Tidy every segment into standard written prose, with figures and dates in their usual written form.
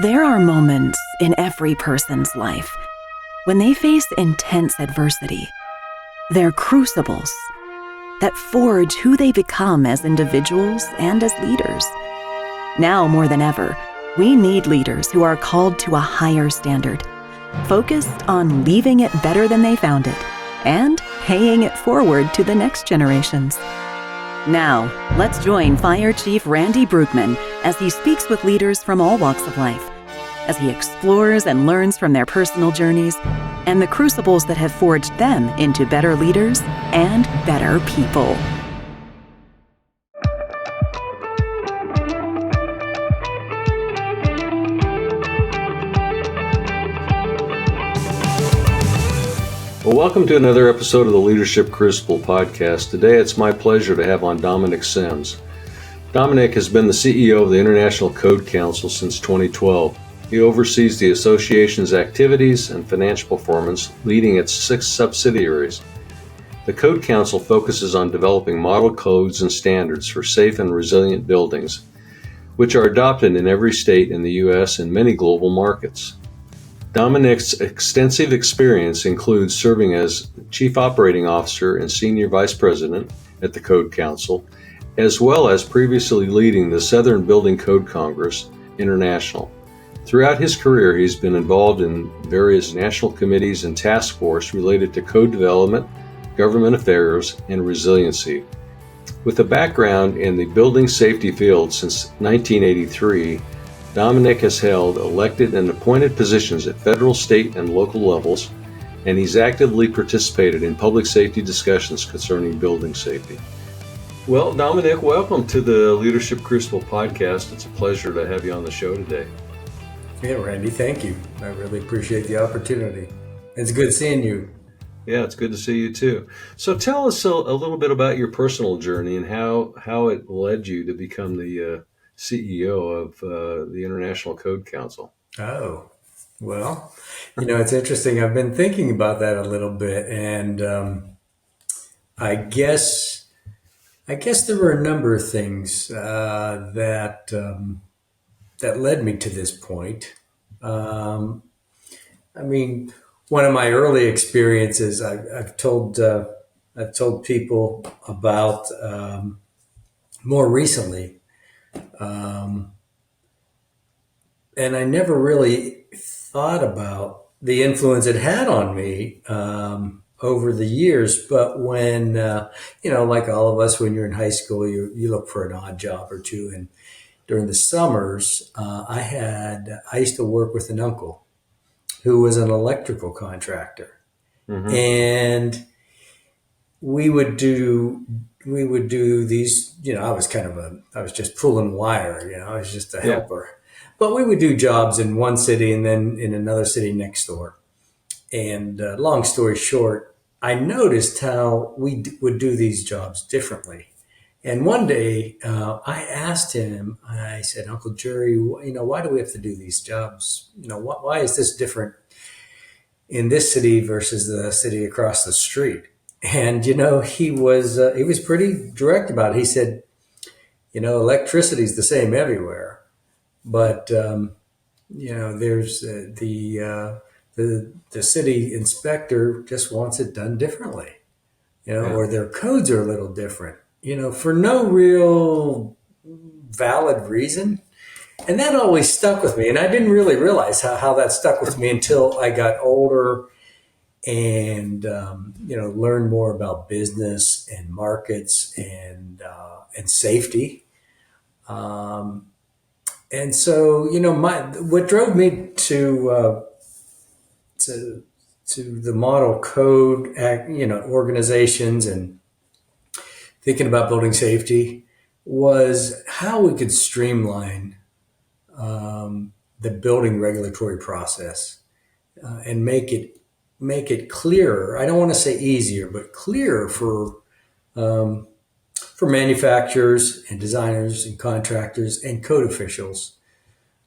There are moments in every person's life when they face intense adversity. They're crucibles that forge who they become as individuals and as leaders. Now more than ever, we need leaders who are called to a higher standard, focused on leaving it better than they found it, and paying it forward to the next generations. Now, let's join Fire Chief Randy Brugman as he speaks with leaders from all walks of life, as he explores and learns from their personal journeys and the crucibles that have forged them into better leaders and better people. Well, welcome to another episode of the Leadership Crucible podcast. Today, it's my pleasure to have on Dominic Sims. Dominic has been the CEO of the International Code Council since 2012. He oversees the association's activities and financial performance, leading its 6 subsidiaries. The Code Council focuses on developing model codes and standards for safe and resilient buildings, which are adopted in every state in the U.S. and many global markets. Dominic's extensive experience includes serving as Chief Operating Officer and Senior Vice President at the Code Council, as well as previously leading the Southern Building Code Congress International. Throughout his career, he's been involved in various national committees and task force related to code development, government affairs, and resiliency. With a background in the building safety field since 1983, Dominic has held elected and appointed positions at federal, state, and local levels, and he's actively participated in public safety discussions concerning building safety. Well, Dominic, welcome to the Leadership Crucible podcast. It's a pleasure to have you on the show today. Yeah, Randy, thank you. I really appreciate the opportunity. It's good seeing you. Yeah, it's good to see you too. So tell us a little bit about your personal journey and how it led you to become the CEO of the International Code Council. Oh, well, it's interesting. I've been thinking about that a little bit, and I guess there were a number of things that led me to this point. One of my early experiences, I've told people about more recently. And I never really thought about the influence it had on me over the years. But when, like all of us, when you're in high school, you look for an odd job or two. And during the summers, I used to work with an uncle who was an electrical contractor. Mm-hmm. And we would do these, I was just pulling wire, I was just a helper. But we would do jobs in one city and then in another city next door. And long story short, I noticed how we would do these jobs differently. And one day I asked him, I said, Uncle Jerry, why do we have to do these jobs? Why is this different in this city versus the city across the street? And, he was pretty direct about it. He said, electricity is the same everywhere. But, there's the city inspector just wants it done differently, or their codes are a little different, for no real valid reason. And that always stuck with me. And I didn't really realize how that stuck with me until I got older and, learned more about business and markets and safety. And so, what drove me to the model code, organizations and thinking about building safety was how we could streamline the building regulatory process and make it clearer. I don't want to say easier, but clearer for manufacturers and designers and contractors and code officials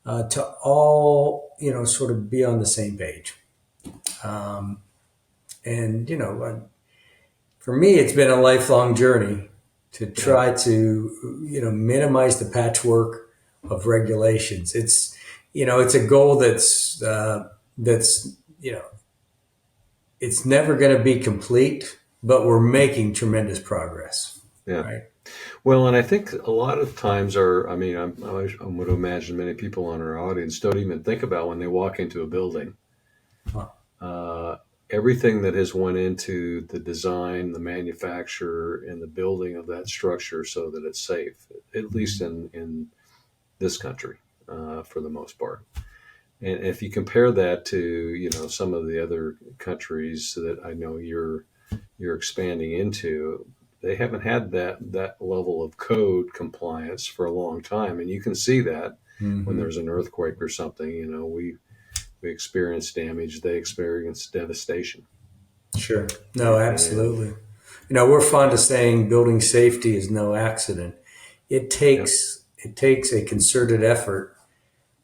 to all, sort of be on the same page. For me, it's been a lifelong journey to try to, minimize the patchwork of regulations. it's a goal that's it's never going to be complete, but we're making tremendous progress, Yeah. right? Well, and I think a lot of times I mean, I would imagine many people on our audience don't even think about when they walk into a building, Huh. uh, everything that has went into the design, the manufacture, and the building of that structure so that it's safe, at least in this country, for the most part. And if you compare that to, some of the other countries that I know you're expanding into, they haven't had that level of code compliance for a long time, and you can see that when Hmm. there's an earthquake or something. We experience damage, they experience devastation, Sure. No, and absolutely. We're fond of saying building safety is no accident. It yeah, takes a concerted effort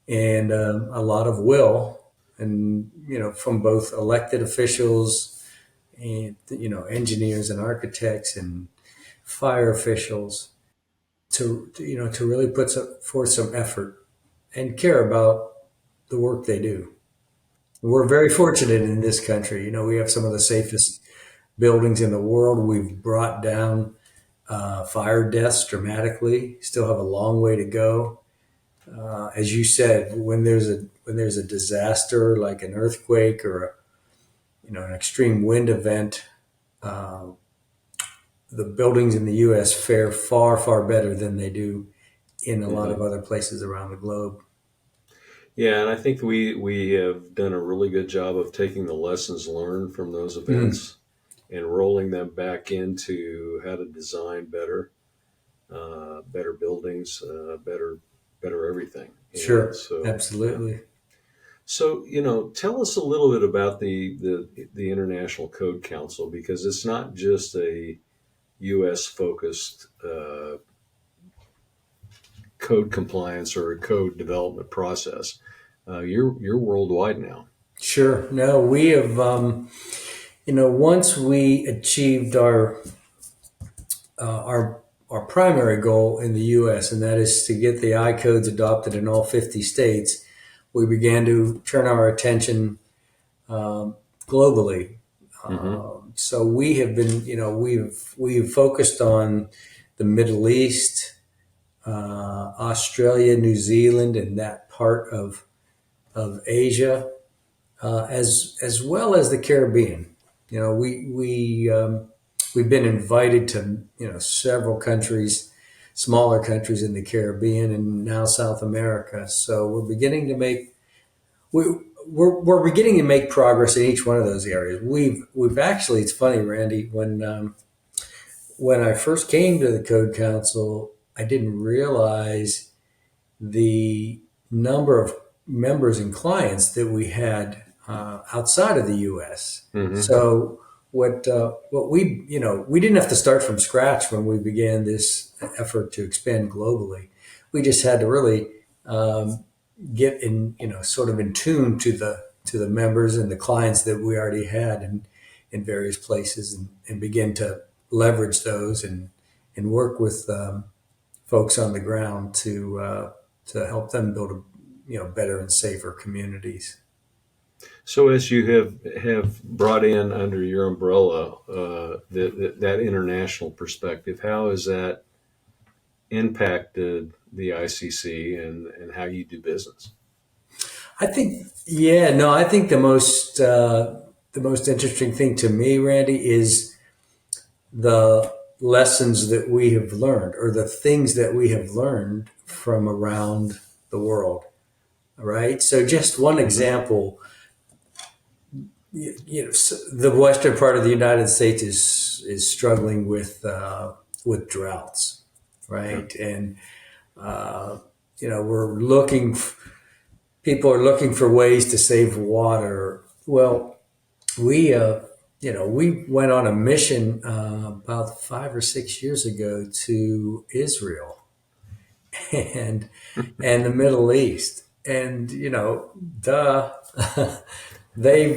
and a lot of will, and from both elected officials and engineers and architects and fire officials to really forth some effort and care about the work they do. We're very fortunate in this country. We have some of the safest buildings in the world. We've brought down fire deaths dramatically. Still have a long way to go. As you said, when there's a disaster like an earthquake or an extreme wind event, uh, the buildings in the U.S. fare far far better than they do in a lot hmm of other places around the globe. yeah, and I think we have done a really good job of taking the lessons learned from those Mm, events and rolling them back into how to design better, better buildings, better everything. And sure, so, yeah. absolutely. So, tell us a little bit about the International Code Council, because it's not just a U.S. focused code compliance or a code development process. You're worldwide now. Sure. No, we have. Once we achieved our primary goal in the U.S., and that is to get the I codes adopted in all 50 states, we began to turn our attention um, globally. Mm-hmm. So we have been, we've focused on the Middle East, Australia, New Zealand, and that part of Asia, as well as the Caribbean. We've been invited to several countries, smaller countries in the Caribbean, and now South America. So we, we're beginning to make progress in each one of those areas. We've actually, it's funny, Randy, when I first came to the Code Council, I didn't realize the number of members and clients that we had outside of the U.S. Mm-hmm. So what we didn't have to start from scratch when we began this effort to expand globally. We just had to really get in, sort of in tune to the members and the clients that we already had in various places, and begin to leverage those and work with folks on the ground to help them build better and safer communities. So, as you have brought in under your umbrella that international perspective, how has that impacted the ICC and how you do business? I think, yeah, no, I think the most interesting thing to me, Randy, is the lessons that we have learned, or the things that we have learned from around the world. Right. So, just one Mm-hmm. example, the western part of the United States is struggling with droughts, Yeah. right? And we're people are looking for ways to save water. Well, we went on a mission about 5 or 6 years ago to Israel and and the Middle East, and duh. They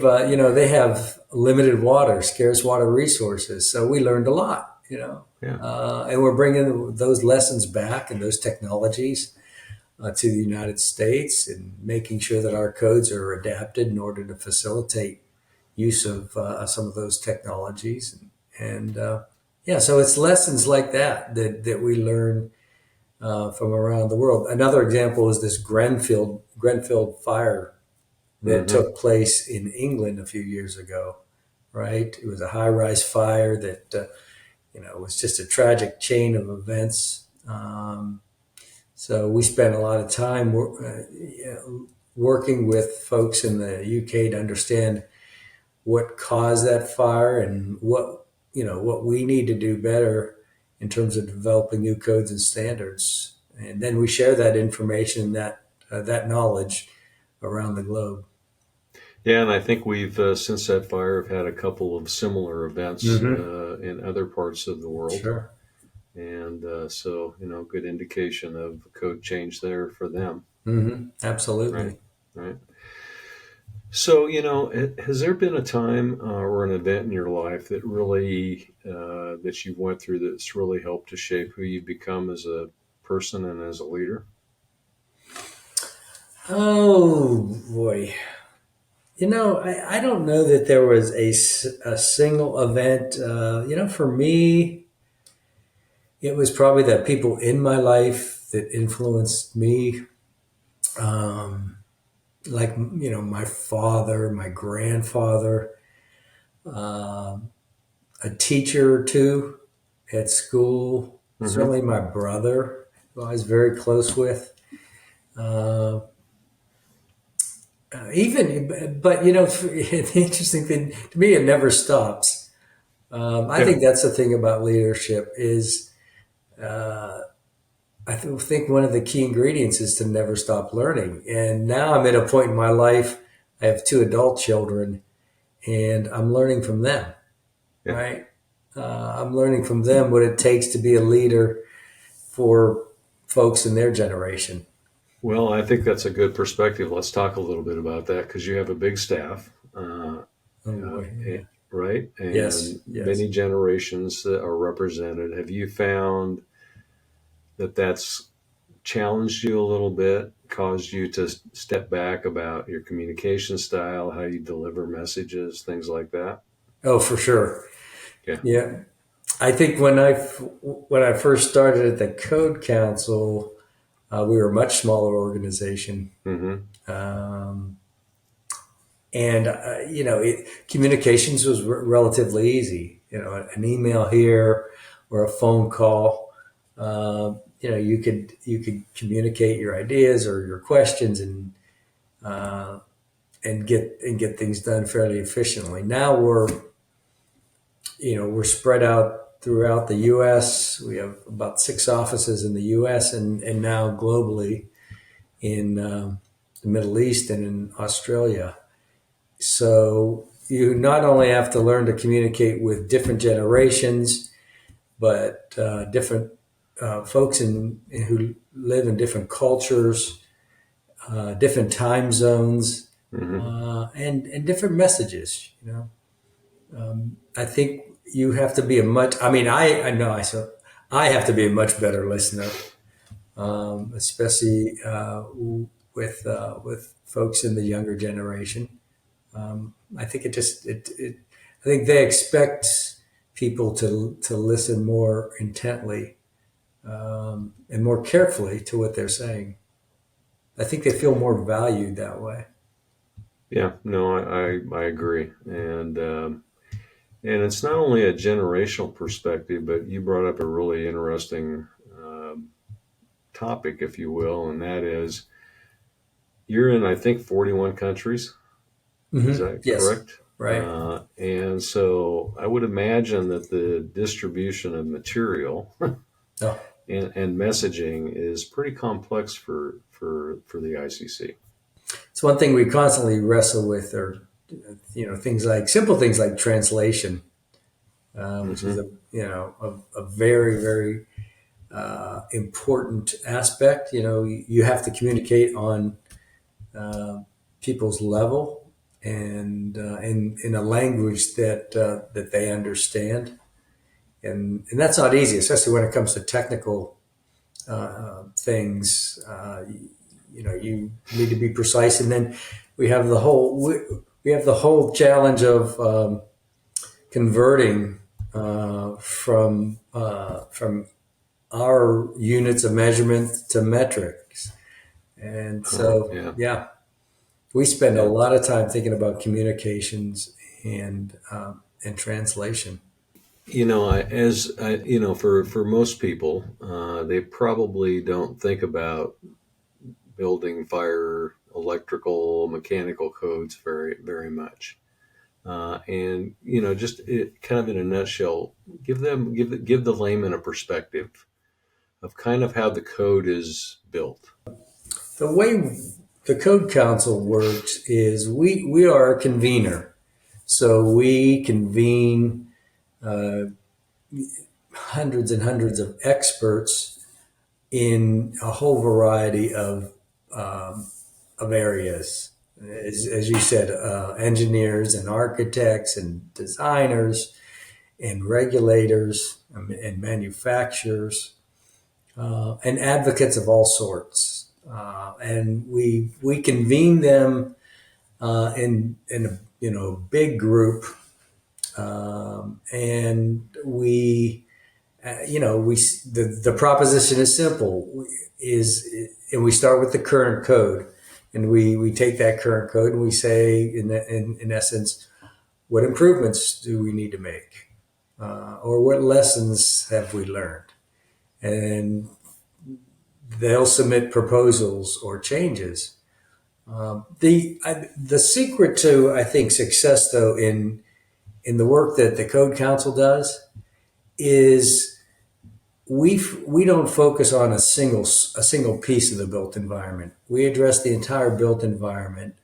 have limited water, scarce water resources. So we learned a lot, Yeah. and we're bringing those lessons back and those technologies to the United States, and making sure that our codes are adapted in order to facilitate use of some of those technologies. And yeah, so it's lessons like that we learn from around the world. Another example is this Grenfell fire that Mm-hmm. took place in England a few years ago. Right, it was a high-rise fire that was just a tragic chain of events. So we spent a lot of time working with folks in the UK to understand what caused that fire and what we need to do better in terms of developing new codes and standards. And then we share that information, that knowledge around the globe. Yeah, and I think we've since that fire have had a couple of similar events Mm-hmm. in other parts of the world, Sure. and so good indication of code change there for them. Mm-hmm. Right, Absolutely. right. So has there been a time or an event in your life that really that you went through that's really helped to shape who you become as a person and as a leader? Oh boy. I don't know that there was a single event. For me, it was probably the people in my life that influenced me. Um, like, my father, my grandfather, um, a teacher or two at school, Mm-hmm. certainly my brother, who I was very close with. Uh, but the interesting thing to me, it never stops. I Yeah. think that's the thing about leadership is uh, think one of the key ingredients is to never stop learning. And now I'm at a point in my life. I have two adult children, and I'm learning from them. Yeah. Right? I'm learning from them what it takes to be a leader for folks in their generation. Well, I think that's a good perspective. Let's talk a little bit about that because you have a big staff, Oh boy! Yeah. right? Yes. And Yes. many generations that are represented. Have you found that that's challenged you a little bit, caused you to step back about your communication style, how you deliver messages, things like that? Oh, for sure. Yeah. Yeah. I think when I first started at the Code Council, we were a much smaller organization, Mm-hmm. um, and communications was relatively easy. An email here or a phone call. You could communicate your ideas or your questions uh, and get things done fairly efficiently. Now we're spread out throughout the U.S. We have about 6 offices in the U.S. and now globally in the Middle East and in Australia. So you not only have to learn to communicate with different generations, but different folks who live in different cultures, different time zones, Mm-hmm. and different messages. I think you have to be a much. I mean, I know I have to be a much better listener, especially with folks in the younger generation. I think I think they expect people to listen more intently and more carefully to what they're saying. I think they feel more valued that way. Yeah. No, I agree, and it's not only a generational perspective, but you brought up a really interesting topic, if you will, and that is you're in, I think, 41 countries. Is that Yes, correct? right. And so I would imagine that the distribution of material No, and messaging is pretty complex for the ICC. it's one thing we constantly wrestle with, or simple things like translation, which is Hmm. a very very important aspect. You have to communicate on uh, people's level and in a language that they understand, and that's not easy, especially when it comes to technical things. You need to be precise, and then we have the whole challenge of converting from our units of measurement to metrics. And so, Yeah. yeah, we spend a Yeah. lot of time thinking about communications and translation. For most people, they probably don't think about building fire, electrical, mechanical codes very, very much. And just kind of in a nutshell, give the layman a perspective of kind of how the code is built. The way the Code Council works is we are a convener. So we convene hundreds and hundreds of experts in a whole variety of areas. As you said, engineers and architects and designers and regulators and manufacturers and advocates of all sorts. And we convene them in a big group, and the proposition is simple, and we start with the current code, and we take that current code and we say in essence, what improvements do we need to make, or what lessons have we learned, and they'll submit proposals or changes. The secret to, I think, success, though, in the work that the Code Council does is we don't focus on a single piece of the built environment. We address the entire built environment,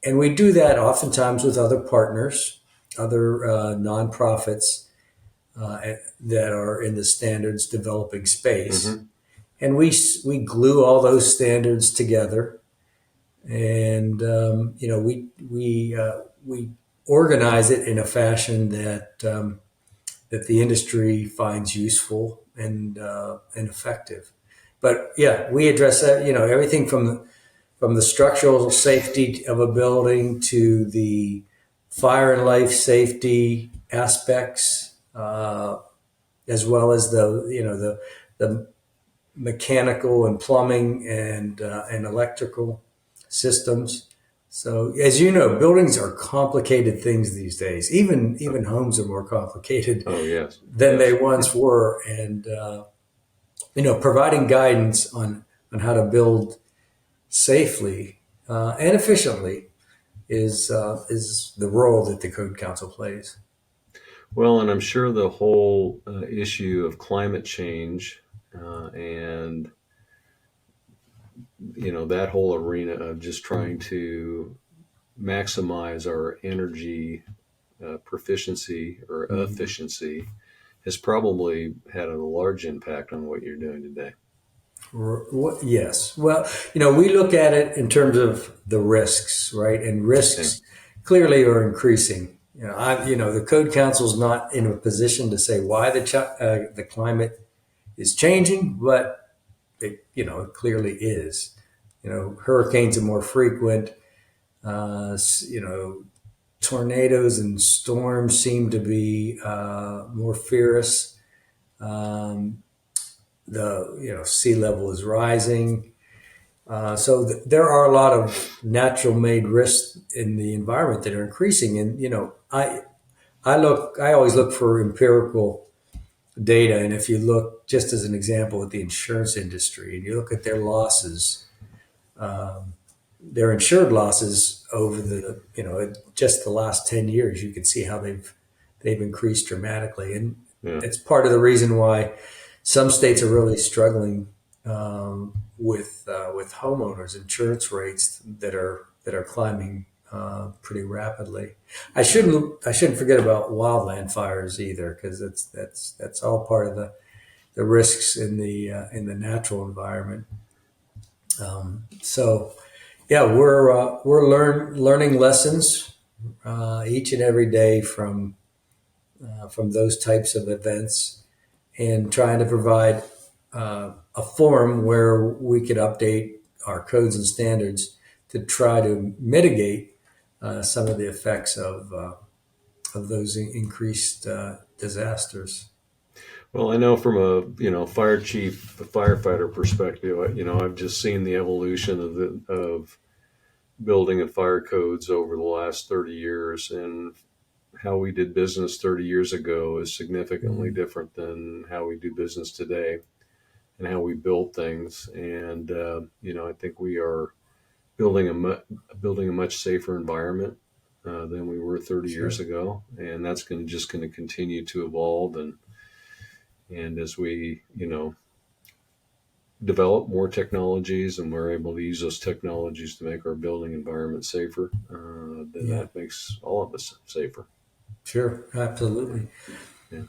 and we do that oftentimes with other partners, other nonprofits that are in the standards developing space, Mm-hmm. and we glue all those standards together, and we organize it in a fashion that the industry finds useful and effective. But yeah, we address that, everything from the structural safety of a building to the fire and life safety aspects, as well as the mechanical and plumbing and electrical systems. So, as you know, buildings are complicated things these days. Even homes are more complicated Oh, yes. than Yes. they once were, and providing guidance on how to build safely and efficiently is the role that the Code Council plays. Well, and I'm sure the whole issue of climate change and that whole arena of just trying to maximize our energy proficiency or Mhm. efficiency has probably had a large impact on what you're doing today. Yes. Well, we look at it in terms of the risks, right? And Yeah. risks clearly are increasing. The Code Council is not in a position to say why the climate is changing, but it clearly is. Hurricanes are more frequent. Tornadoes and storms seem to be more fierce. Um, the sea level is rising. So there are a lot of natural made risks in the environment that are increasing. And I always look for empirical data. And if you look, just as an example, at the insurance industry, and you look at their losses, their insured losses over just the last 10 years, you can see how they've increased dramatically. And Yeah. it's part of the reason why some states are really struggling with homeowners insurance rates that are climbing pretty rapidly. I shouldn't forget about wildland fires either, because that's all part of the risks in the natural environment. So yeah, we're learning lessons each and every day from those types of events, and trying to provide a forum where we could update our codes and standards to try to mitigate some of the effects of those increased disasters. Well, I know from a fire chief, a firefighter perspective, I've just seen the evolution of building and fire codes over the last 30 years, and how we did business 30 years ago is significantly different than how we do business today and how we build things. And I think we are building a much safer environment than we were 30 Sure. years ago, and that's just going to continue to evolve. And as we develop more technologies and we're able to use those technologies to make our building environment safer, then Yeah, that makes all of us safer. sure, absolutely. Yeah.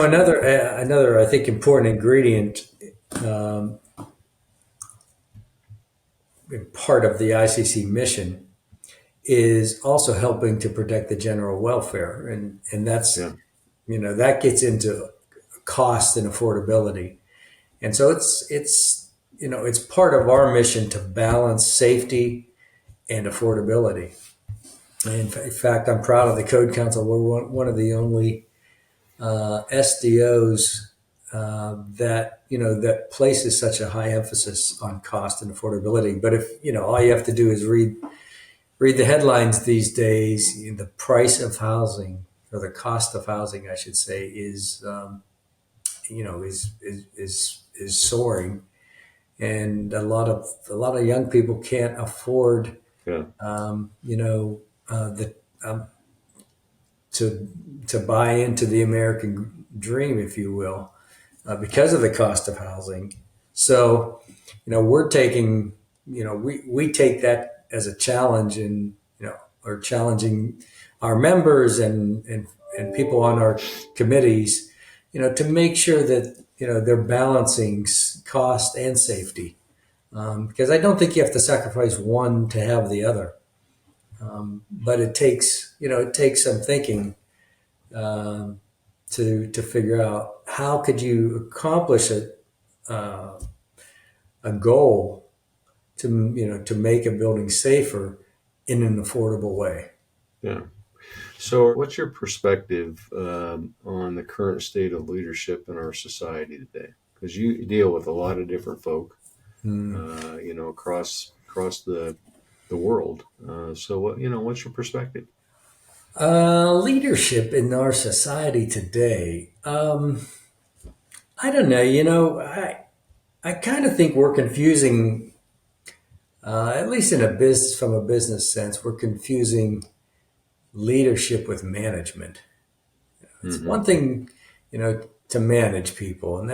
Another I think important ingredient, um, part of the ICC mission, is also helping to protect the general welfare, and that's Yeah. that gets into cost and affordability, and so it's part of our mission to balance safety and affordability. And in fact, I'm proud of the Code Council. We're one of the only SDOs that places such a high emphasis on cost and affordability. But if all you have to do is read the headlines these days, the price of housing, or the cost of housing, I should say, is soaring, and a lot of young people can't afford Yeah. the to buy into the American dream, if you will, because of the cost of housing. So, we're taking, we take that as a challenge, and or challenging our members and people on our committees, to make sure that they're balancing cost and safety, because I don't think you have to sacrifice one to have the other. But it takes some thinking, um, to figure out how could you accomplish a goal to make a building safer in an affordable way. Yeah. So, what's your perspective on the current state of leadership in our society today? Because you deal with a lot of different folk, Hmm. across the world. So, what's your perspective? Leadership in our society today. I don't know. I kind of think we're confusing, at least from a business sense, we're confusing leadership with management. It's Hmm. one thing, to manage people, and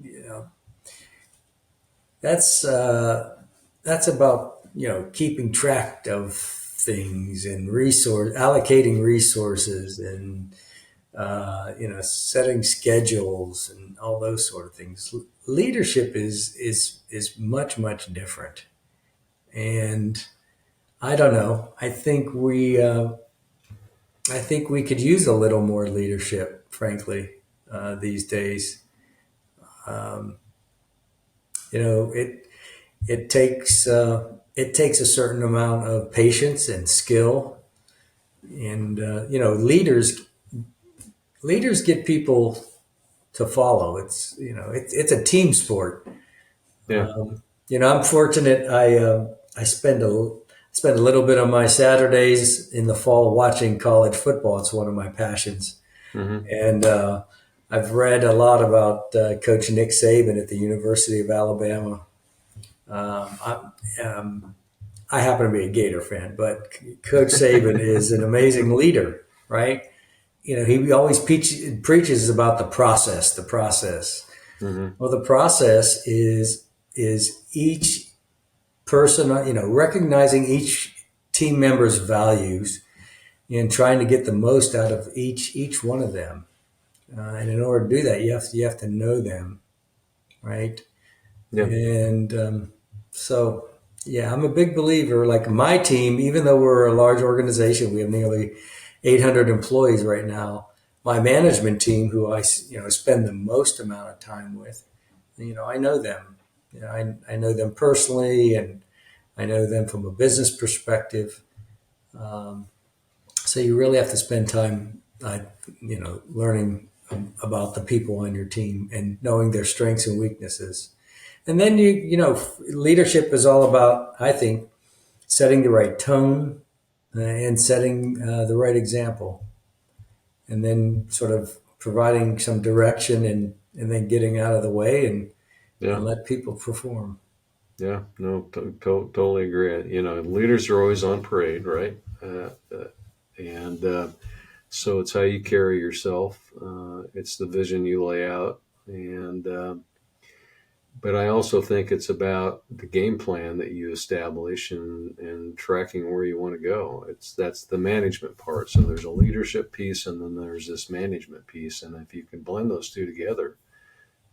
you know, that's that's about keeping track of things and allocating resources, and setting schedules and all those sort of things. Leadership is much different, and I don't know. I think we could use a little more leadership, frankly, these days. Um, it takes a certain amount of patience and skill, and leaders get people to follow. It's a team sport. Yeah. I'm fortunate. I spend a little bit of my Saturdays in the fall watching college football. It's one of my passions, Hmm. and I've read a lot about Coach Nick Saban at the University of Alabama. I happen to be a Gator fan, but Coach Saban is an amazing leader, right? He always preaches about the process. The process. Hmm. Well, the process is each person, recognizing each team member's values and trying to get the most out of each one of them. And in order to do that, you have to know them, right? Yeah. And so, yeah, I'm a big believer. Like my team, even though we're a large organization, we have nearly 800 employees right now. My management team, who I spend the most amount of time with, I know them. I know them personally, and I know them from a business perspective. Um, so you really have to spend time, learning about the people on your team and knowing their strengths and weaknesses. And then leadership is all about, I think, setting the right tone and setting the right example, and then sort of providing some direction and then getting out of the way and Yeah. let people perform. Yeah. No, totally agree. Leaders are always on parade, right? And so it's how you carry yourself. It's the vision you lay out. But I also think it's about the game plan that you establish and tracking where you want to go. That's the management part. So there's a leadership piece, and then there's this management piece. And if you can blend those two together,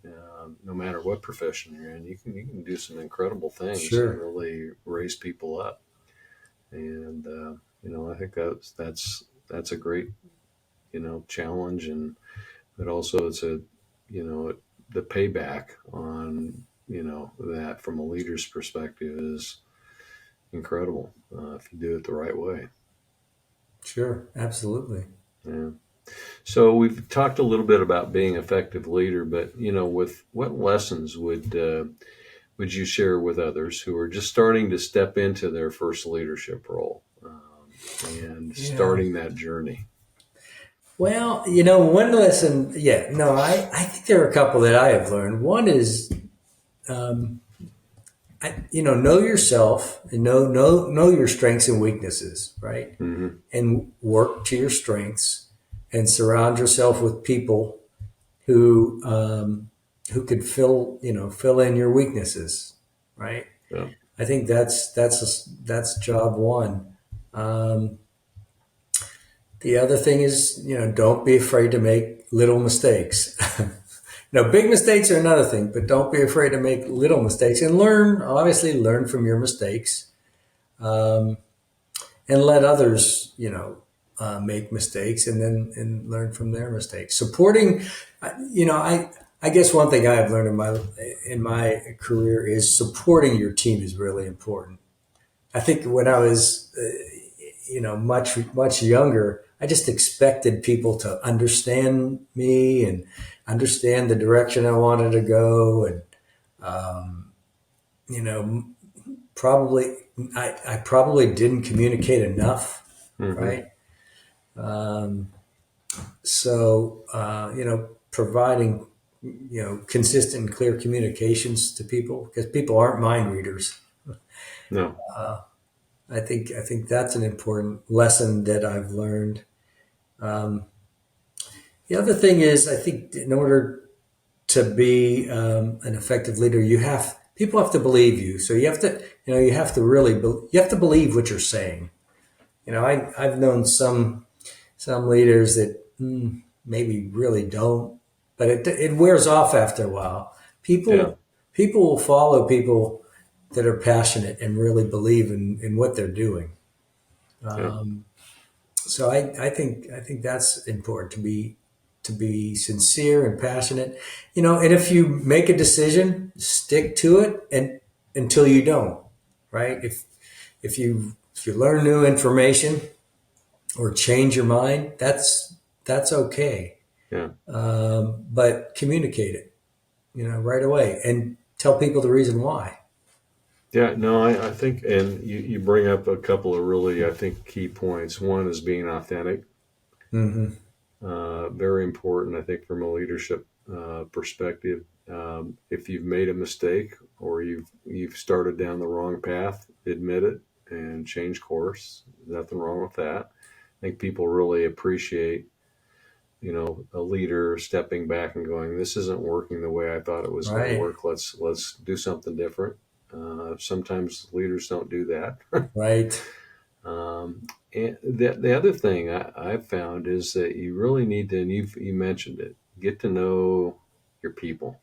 no matter what profession you're in, you can do some incredible things and Sure. really raise people up. And I think that's a great challenge, and but also it's the payback on that from a leader's perspective is incredible if you do it the right way. Sure. Absolutely. Yeah. So we've talked a little bit about being an effective leader, but with what lessons would you share with others who are just starting to step into their first leadership role and Yeah. starting that journey? Well, one lesson, yeah, no, I think there are a couple that I have learned. One is, um, know yourself and know your strengths and weaknesses, right? Hmm. And work to your strengths and surround yourself with people who could fill in your weaknesses, right? Yeah. I think that's job one. Um, the other thing is, don't be afraid to make little mistakes. Big mistakes are another thing, but don't be afraid to make little mistakes and obviously learn from your mistakes, um, and let others, make mistakes and learn from their mistakes. Supporting, I guess one thing I have learned in my career is supporting your team is really important. I think when I was, much younger, I just expected people to understand me and understand the direction I wanted to go, and um, you know, probably I probably didn't communicate enough, Hmm. right? Um, so providing consistent and clear communications to people, because people aren't mind readers. No. I think that's an important lesson that I've learned. Um, the other thing is, I think in order to be an effective leader, people have to believe you. So you have to really you have to believe what you're saying. I've known some leaders that maybe really don't, but it wears off after a while. Yeah. People will follow people that are passionate and really believe in what they're doing. Yeah. So I think that's important, to be sincere and passionate, and if you make a decision, stick to it and until you don't, right? If you learn new information or change your mind, that's okay. Yeah. But communicate it, right away, and tell people the reason why. Yeah, no, I think, and you bring up a couple of really, I think, key points. One is being authentic, Hmm. very important, I think, from a leadership perspective. If you've made a mistake or you've started down the wrong path, admit it and change course. Nothing wrong with that. I think people really appreciate, a leader stepping back and going, "This isn't working the way I thought it was going to Right, work. Let's do something different." Sometimes leaders don't do that. right, And the other thing I've found is that you really need to, and you mentioned it, get to know your people.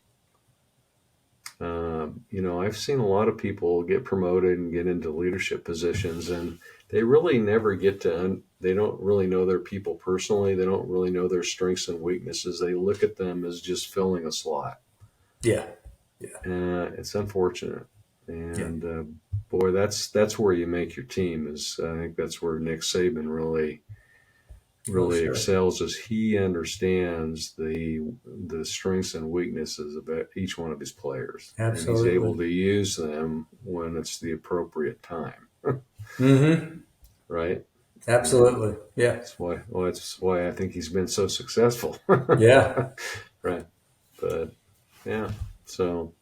I've seen a lot of people get promoted and get into leadership positions, and they really never get to, they don't really know their people personally. They don't really know their strengths and weaknesses. They look at them as just filling a slot. yeah, Yeah. It's unfortunate, Yeah. and boy, that's where you make your team. Is I think that's where Nick Saban Oh, really sure. excels, as he understands the strengths and weaknesses of each one of his players, and he's able Absolutely. to use them when it's the appropriate time, Mm-hmm. right? And Absolutely. Yeah. that's why I think he's been so successful, Yeah. right? But yeah, so.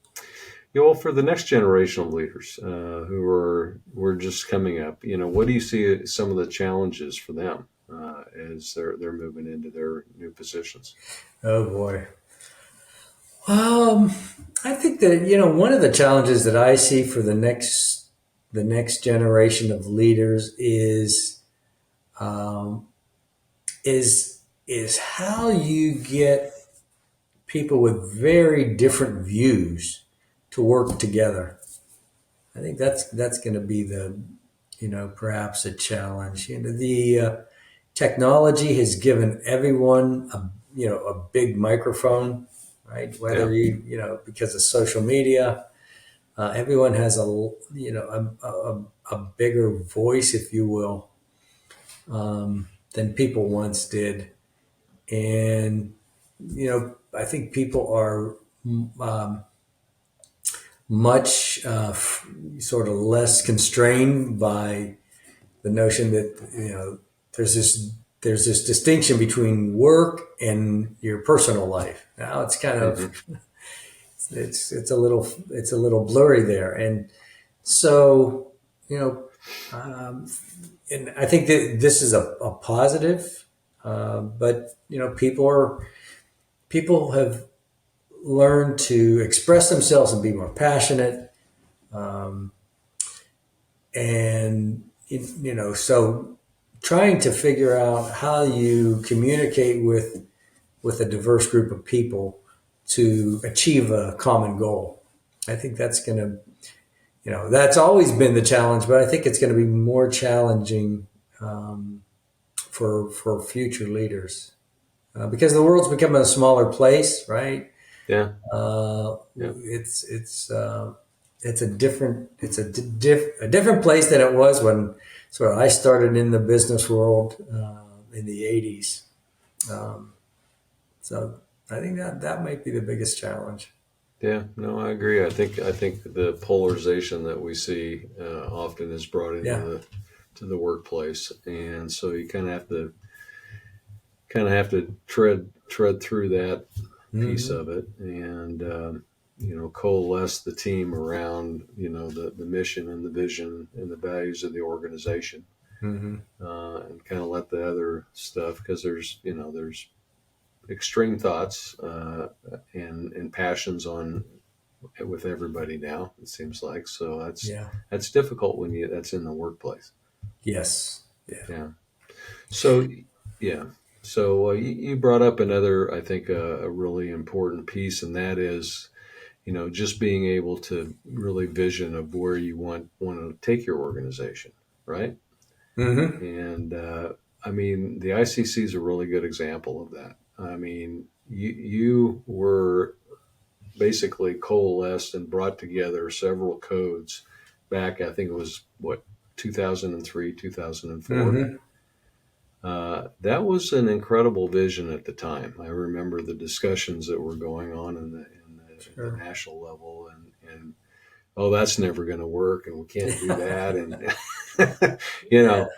Yeah, well, for the next generation of leaders who are we're just coming up, what do you see as some of the challenges for them as they're moving into their new positions? Oh boy. Um, I think that one of the challenges that I see for the next generation of leaders um, is how you get people with very different views to work together. I think that's going to be perhaps a challenge. The technology has given everyone a big microphone, right? Yeah. Whether because of social media, everyone has a bigger voice, if you will, than people once did. And I think people are um, much sort of less constrained by the notion that there's this there's this distinction between work and your personal life. Now it's kind of Hmm. it's a little blurry there, and so you know, um, and I think that this is a positive, but people have learned to express themselves and be more passionate, um, and so trying to figure out how you communicate with a diverse group of people to achieve a common goal. I think that's going to, that's always been the challenge, but I think it's going to be more challenging for future leaders because the world's becoming a smaller place, right? Yeah. Uh, Yeah. it's a different place than it was when sort of I started in the business world in the '80s. Um, so I think that might be the biggest challenge. Yeah. No, I agree. I think the polarization that we see often is brought into Yeah. the workplace, and so you kind of have to tread through that piece Hmm. of it, and coalesce the team around the mission and the vision and the values of the organization, Hmm. and kind of let the other stuff, because there's extreme thoughts and passions on with everybody now, it seems like. So Yeah. that's difficult when that's in the workplace. Yes. Yeah. Yeah. So, yeah. So you brought up another, I think, a really important piece, and that is, just being able to really vision of where you want to take your organization, right? Hmm. And I mean, the ICC is a really good example of that. I mean, you were basically coalesced and brought together several codes back. I think it was what 2003, 2004. Hmm. That was an incredible vision at the time. I remember the discussions that were going on in the Sure. national level, and oh, that's never going to work, and we can't do that, and you Yeah. know.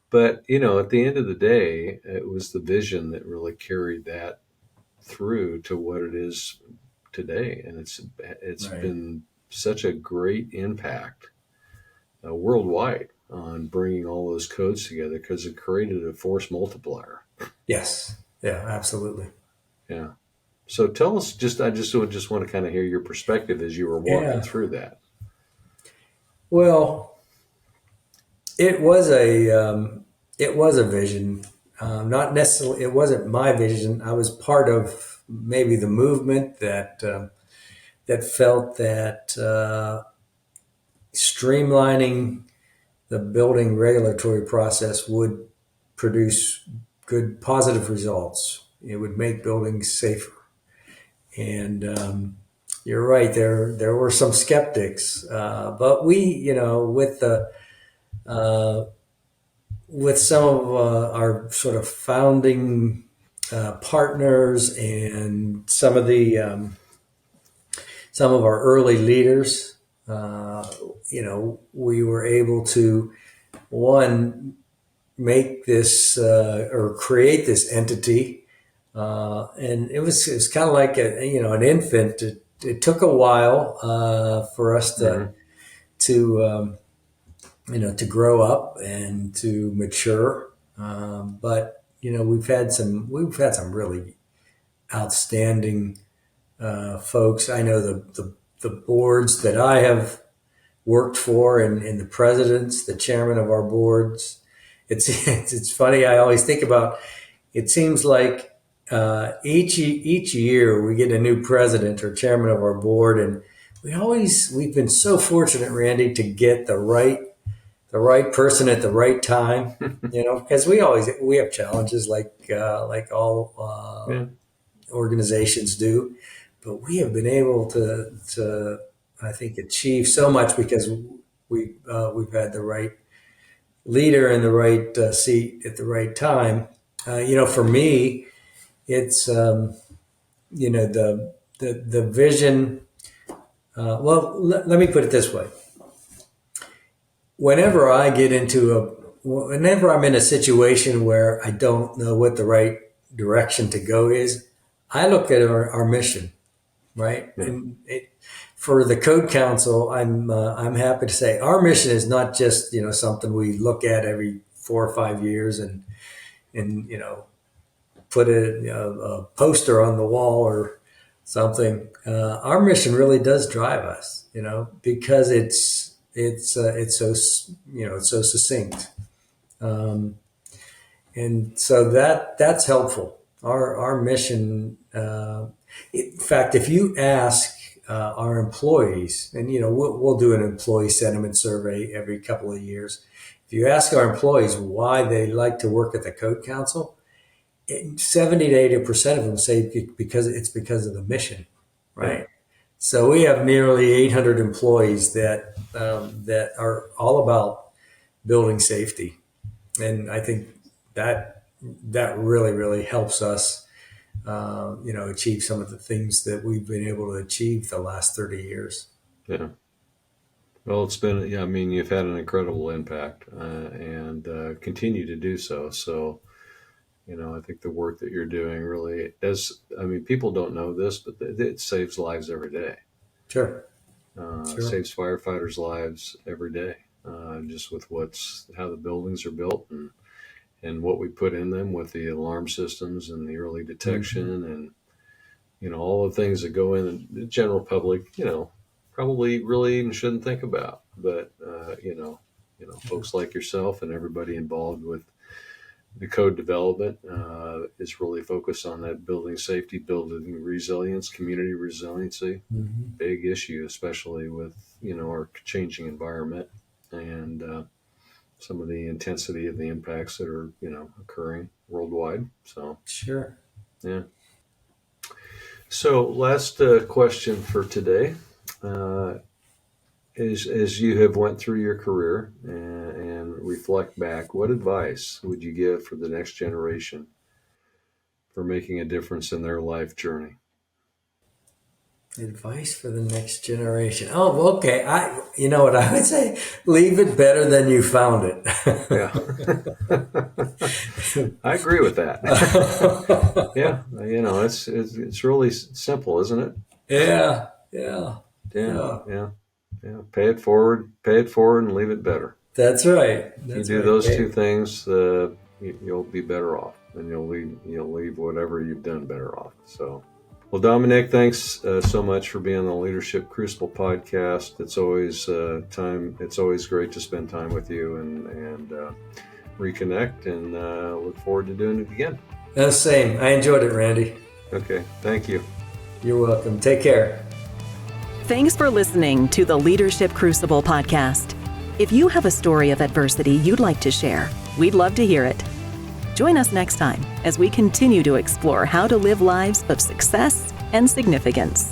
But at the end of the day, it was the vision that really carried that through to what it is today, and it's Right. been such a great impact worldwide on bringing all those codes together, because it created a force multiplier. Yes. Yeah. Absolutely. Yeah. So tell us, I just want to kind of hear your perspective as you were walking Yeah. through that. Well, it was a vision. Not necessarily. It wasn't my vision. I was part of maybe the movement that felt that streamlining the building regulatory process would produce good positive results. It would make buildings safer, and you're right. There were some skeptics, but we, with some of our sort of founding partners and some of our early leaders, we were able to, one, make this or create this entity, and it was kind of like an infant. It took a while for us to grow up and to mature, but we've had some really outstanding folks. I know the boards that I have worked for, and the presidents, the chairman of our boards. It's funny. I always think about. It seems like each year we get a new president or chairman of our board, and we've been so fortunate, Randy, to get the right person at the right time. Because we have challenges like all organizations do, but we have been able to I think achieve so much because we've had the right leader in the right seat at the right time. For me, it's the vision. Let me put it this way: whenever I'm in a situation where I don't know what the right direction to go is, I look at our mission, right? Yeah. And for the Code Council, I'm happy to say our mission is not just something we look at every 4 or 5 years and put a poster on the wall or something. Our mission really does drive us, because it's so succinct, and so that's helpful. Our mission. In fact, if you ask our employees, and we'll do an employee sentiment survey every couple of years. If you ask our employees why they like to work at the Code Council, 70 to 80% of them say because of the mission, right? Yeah. So we have nearly 800 employees that are all about building safety, and I think that really, really helps us achieve some of the things that we've been able to achieve the last 30 years. Yeah. Well, it's been, you've had an incredible impact and continue to do so. So, I think the work that you're doing really does, people don't know this, but it saves lives every day. Sure. Saves firefighters' lives every day, just with how the buildings are built and what we put in them with the alarm systems and the early detection and, all the things that go in the general public, probably really even shouldn't think about. But, folks like yourself and everybody involved with the code development is really focused on that building safety, building resilience, community resiliency, big issue, especially with, our changing environment and some of the intensity of the impacts that are, occurring worldwide. So, sure. Yeah. So last question for today. As you have went through your career and reflect back, what advice would you give for the next generation for making a difference in their life journey? Advice for the next generation. Oh, okay. You know what I would say? Leave it better than you found it. Yeah. I agree with that. Yeah. It's really simple, isn't it? Yeah. Pay it forward and leave it better. That's right. If you do those two things, you'll be better off, and you'll leave whatever you've done better off. So, well, Dominic, thanks so much for being on the Leadership Crucible podcast. It's always It's always great to spend time with you and reconnect, and look forward to doing it again. Same. I enjoyed it, Randy. Okay. Thank you. You're welcome. Take care. Thanks for listening to the Leadership Crucible podcast. If you have a story of adversity you'd like to share, we'd love to hear it. Join us next time as we continue to explore how to live lives of success and significance.